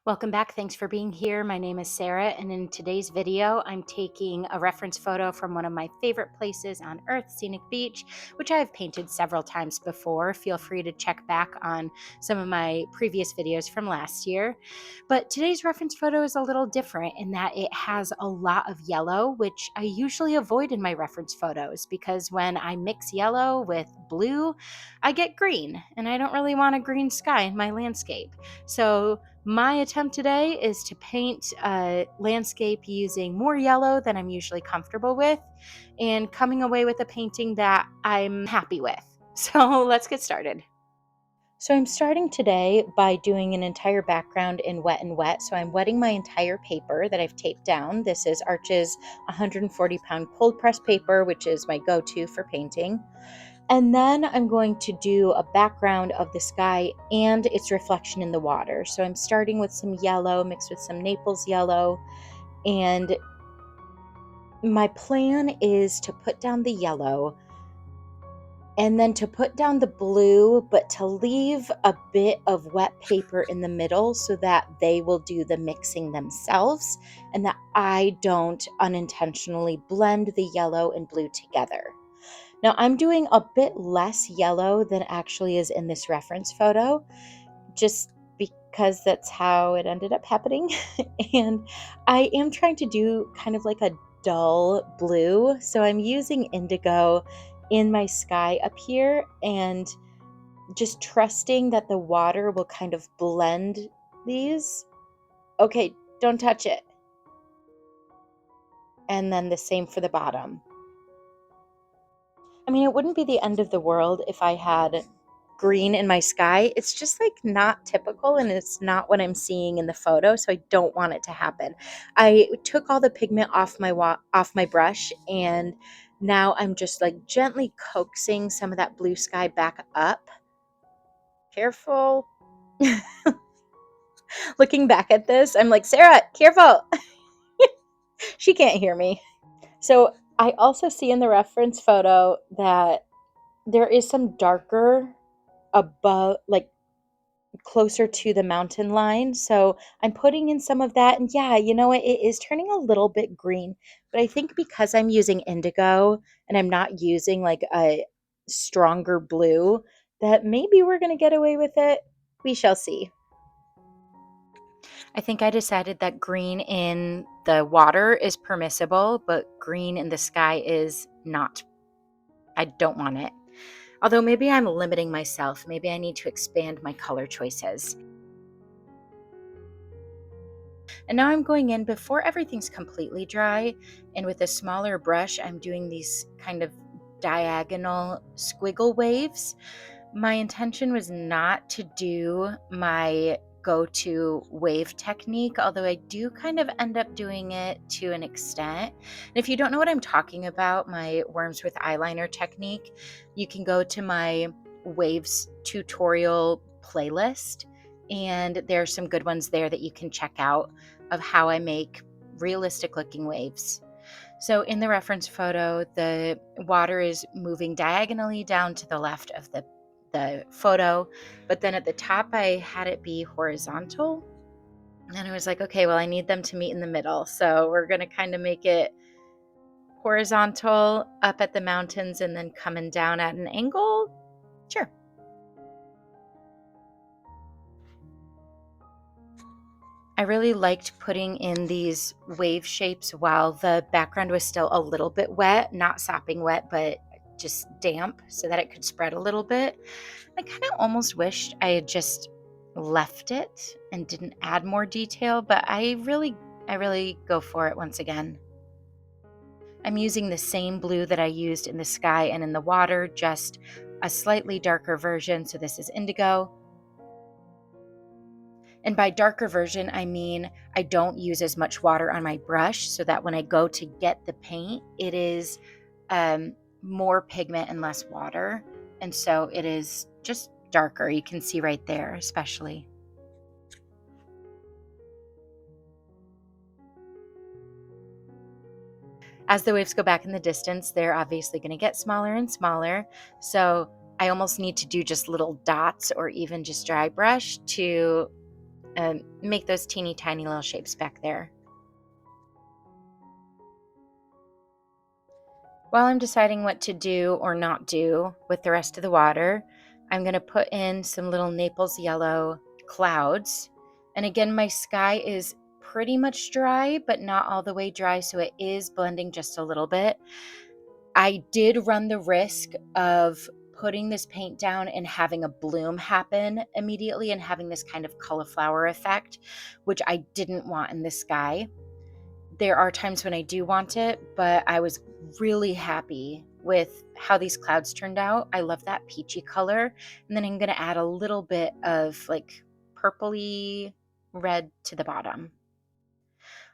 Welcome back. Thanks for being here. My name is Sarah, and in today's video, I'm taking a reference photo from one of my favorite places on earth, Scenic Beach, which I have painted several times before. Feel free to check back on some of my previous videos from last year. But today's reference photo is a little different in that it has a lot of yellow, which I usually avoid in my reference photos because when I mix yellow with blue, I get green, and I don't really want a green sky in my landscape. So my attempt today is to paint a landscape using more yellow than I'm usually comfortable with and coming away with a painting that I'm happy with. So let's get started. So I'm starting today by doing an entire background in wet and wet. So I'm wetting my entire paper that I've taped down. This is Arch's 140-pound cold press paper, which is my go-to for painting. And then I'm going to do a background of the sky and its reflection in the water. So I'm starting with some yellow mixed with some Naples yellow. And my plan is to put down the yellow and then to put down the blue, but to leave a bit of wet paper in the middle so that they will do the mixing themselves and that I don't unintentionally blend the yellow and blue together. Now I'm doing a bit less yellow than actually is in this reference photo, just because that's how it ended up happening. And I am trying to do kind of like a dull blue. So I'm using indigo in my sky up here and just trusting that the water will kind of blend these. Okay, don't touch it. And then the same for the bottom. I mean, it wouldn't be the end of the world if I had green in my sky. It's just like not typical and it's not what I'm seeing in the photo, so I don't want it to happen. I took all the pigment off my brush, and now I'm just like gently coaxing some of that blue sky back up. Careful. Looking back at this, I'm like, Sarah, careful. She can't hear me. So I also see in the reference photo that there is some darker above, like closer to the mountain line. So I'm putting in some of that. And yeah, you know what? It is turning a little bit green. But I think because I'm using indigo and I'm not using like a stronger blue, that maybe we're going to get away with it. We shall see. I think I decided that green in the water is permissible, but green in the sky is not. I don't want it. Although maybe I'm limiting myself. Maybe I need to expand my color choices. And now I'm going in before everything's completely dry. And with a smaller brush, I'm doing these kind of diagonal squiggle waves. My intention was not to do my go-to wave technique, although I do kind of end up doing it to an extent. And if you don't know what I'm talking about, my worms with eyeliner technique, you can go to my waves tutorial playlist, and there's some good ones there that you can check out of how I make realistic looking waves. So in the reference photo, the water is moving diagonally down to the left of the photo, but then at the top I had it be horizontal. And I was like, okay, well, I need them to meet in the middle. So we're going to kind of make it horizontal up at the mountains and then coming down at an angle. Sure. I really liked putting in these wave shapes while the background was still a little bit wet, not sopping wet, but just damp so that it could spread a little bit. I kind of almost wished I had just left it and didn't add more detail, but I really go for it once again. I'm using the same blue that I used in the sky and in the water, just a slightly darker version. So this is indigo. And by darker version, I mean I don't use as much water on my brush so that when I go to get the paint, it is more pigment and less water. And so it is just darker. You can see right there, especially. As the waves go back in the distance, they're obviously going to get smaller and smaller. So I almost need to do just little dots or even just dry brush to make those teeny tiny little shapes back there. While I'm deciding what to do or not do with the rest of the water, I'm going to put in some little Naples yellow clouds. And again, my sky is pretty much dry, but not all the way dry, so it is blending just a little bit. I did run the risk of putting this paint down and having a bloom happen immediately and having this kind of cauliflower effect, which I didn't want in the sky. There are times when I do want it, but I was really happy with how these clouds turned out. I love that peachy color. And then I'm going to add a little bit of like purpley red to the bottom.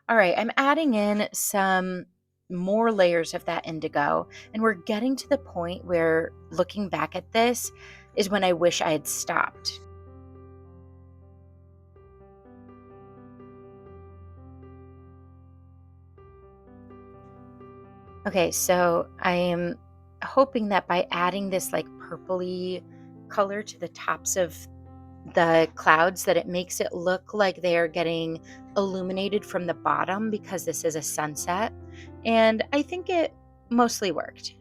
All right, I'm adding in some more layers of that indigo, and we're getting to the point where looking back at this is when I wish I had stopped. Okay, so I am hoping that by adding this like purpley color to the tops of the clouds that it makes it look like they're getting illuminated from the bottom because this is a sunset. And I think it mostly worked.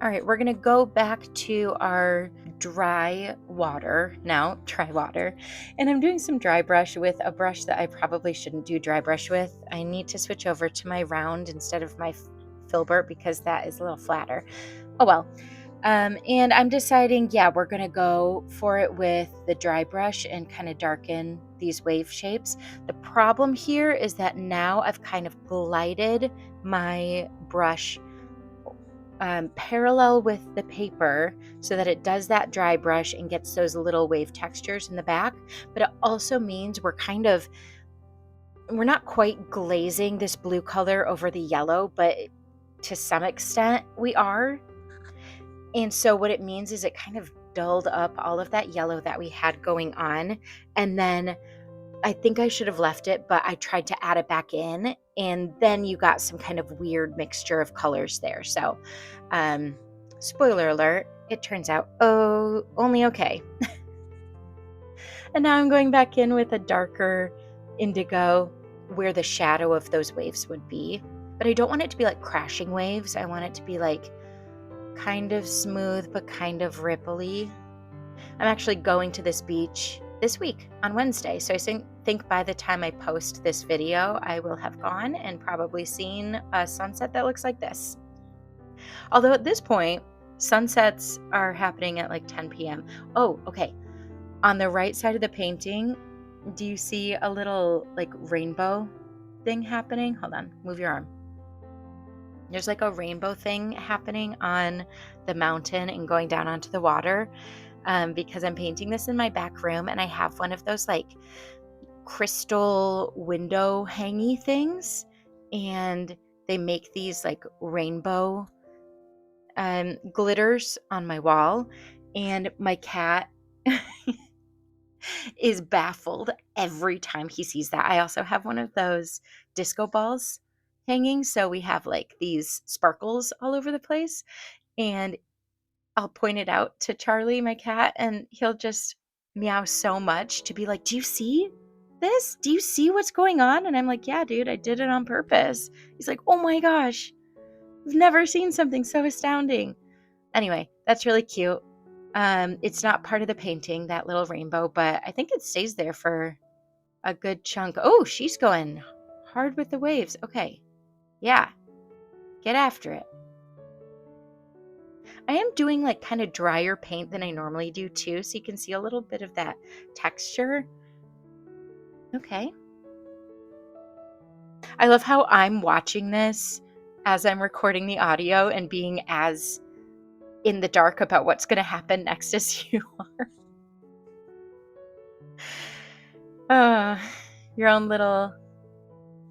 All right, we're going to go back to our dry water now, dry water. And I'm doing some dry brush with a brush that I probably shouldn't do dry brush with. I need to switch over to my round instead of my filbert because that is a little flatter. Oh well. And I'm deciding, yeah, we're going to go for it with the dry brush and kind of darken these wave shapes. The problem here is that now I've kind of glided my brush parallel with the paper so that it does that dry brush and gets those little wave textures in the back. But it also means we're not quite glazing this blue color over the yellow, but to some extent we are. And so what it means is it kind of dulled up all of that yellow that we had going on. And then I think I should have left it, but I tried to add it back in, and then you got some kind of weird mixture of colors there. So, spoiler alert, it turns out, oh, only okay. And now I'm going back in with a darker indigo where the shadow of those waves would be. But I don't want it to be like crashing waves. I want it to be like kind of smooth, but kind of ripply. I'm actually going to this beach this week on Wednesday. So I think by the time I post this video, I will have gone and probably seen a sunset that looks like this. Although at this point, sunsets are happening at like 10 p.m. Oh, okay. On the right side of the painting, do you see a little like rainbow thing happening? Hold on, move your arm. There's like a rainbow thing happening on the mountain and going down onto the water. Because I'm painting this in my back room and I have one of those like crystal window hangy things, and they make these like rainbow glitters on my wall, and my cat is baffled every time he sees that. I also have one of those disco balls hanging, so we have like these sparkles all over the place, and I'll point it out to Charlie, my cat, and he'll just meow so much to be like, "Do you see this? Do you see what's going on?" And I'm like, "Yeah, dude, I did it on purpose." He's like, "Oh my gosh, I've never seen something so astounding." Anyway, that's really cute. It's not part of the painting, that little rainbow, but I think it stays there for a good chunk. Oh, she's going hard with the waves. Okay. Yeah, get after it. I am doing like kind of drier paint than I normally do too, so you can see a little bit of that texture. Okay. I love how I'm watching this as I'm recording the audio and being as in the dark about what's going to happen next as you are. Your own little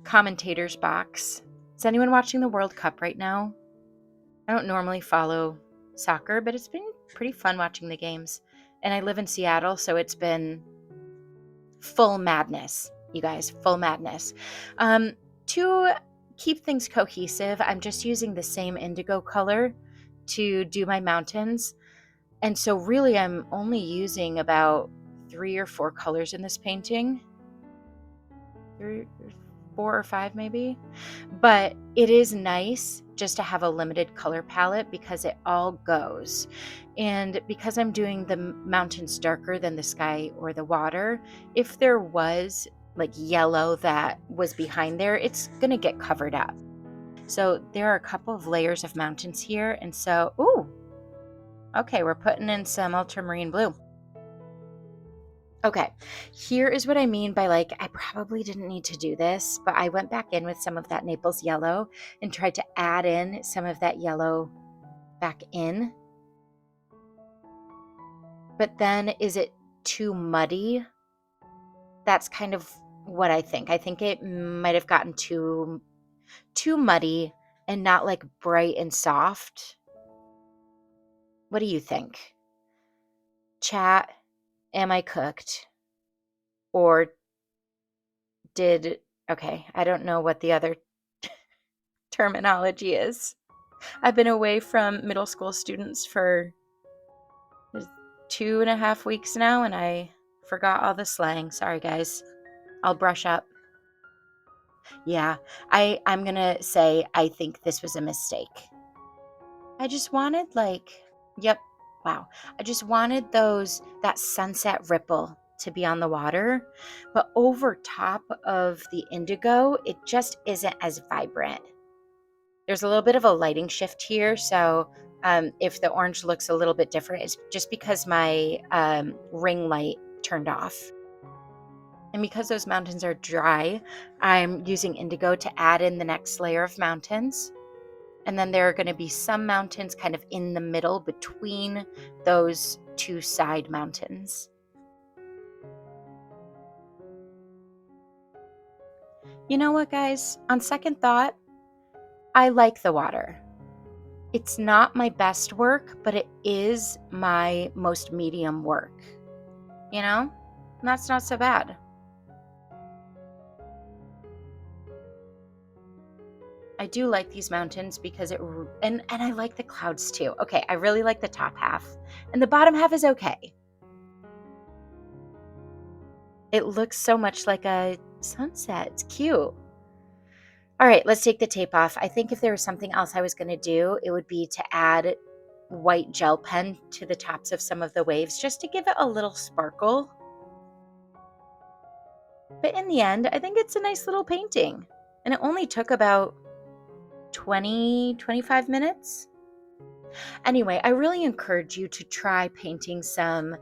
commentator's box. Is anyone watching the World Cup right now? I don't normally follow soccer, but it's been pretty fun watching the games. And I live in Seattle, so it's been full madness, you guys, full madness. To keep things cohesive, I'm just using the same indigo color to do my mountains. And so really I'm only using about 3 or 4 colors in this painting. 4 or 5 maybe. But it is nice just to have a limited color palette because it all goes. And because I'm doing the mountains darker than the sky or the water, if there was like yellow that was behind there, it's going to get covered up. So there are a couple of layers of mountains here. And so, ooh, okay, we're putting in some ultramarine blue. Okay, here is what I mean by like, I probably didn't need to do this, but I went back in with some of that Naples yellow and tried to add in some of that yellow back in. But then is it too muddy? That's kind of what I think. I think it might have gotten too muddy and not like bright and soft. What do you think? Chat, am I cooked? Or okay, I don't know what the other terminology is. I've been away from middle school students for 2.5 weeks now, and I forgot all the slang. Sorry, guys. I'll brush up. Yeah, I'm gonna say I think this was a mistake. I just wanted yep, wow. I just wanted that sunset ripple to be on the water, but over top of the indigo, it just isn't as vibrant. There's a little bit of a lighting shift here, so if the orange looks a little bit different, it's just because my ring light turned off. And because those mountains are dry, I'm using indigo to add in the next layer of mountains. And then there are going to be some mountains kind of in the middle between those two side mountains. You know what, guys? On second thought, I like the water. It's not my best work, but it is my most medium work. You know? And that's not so bad. I do like these mountains because and I like the clouds too. Okay, I really like the top half. And the bottom half is okay. It looks so much like a sunset. It's cute. All right, let's take the tape off. I think if there was something else I was going to do, it would be to add white gel pen to the tops of some of the waves just to give it a little sparkle. But in the end, I think it's a nice little painting. And it only took about 25 minutes. Anyway, I really encourage you to try painting some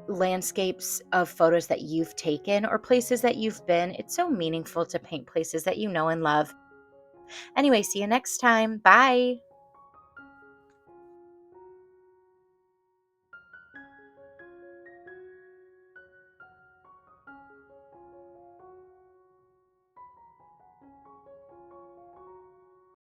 landscapes of photos that you've taken or places that you've been. It's so meaningful to paint places that you know and love. Anyway, see you next time. Bye.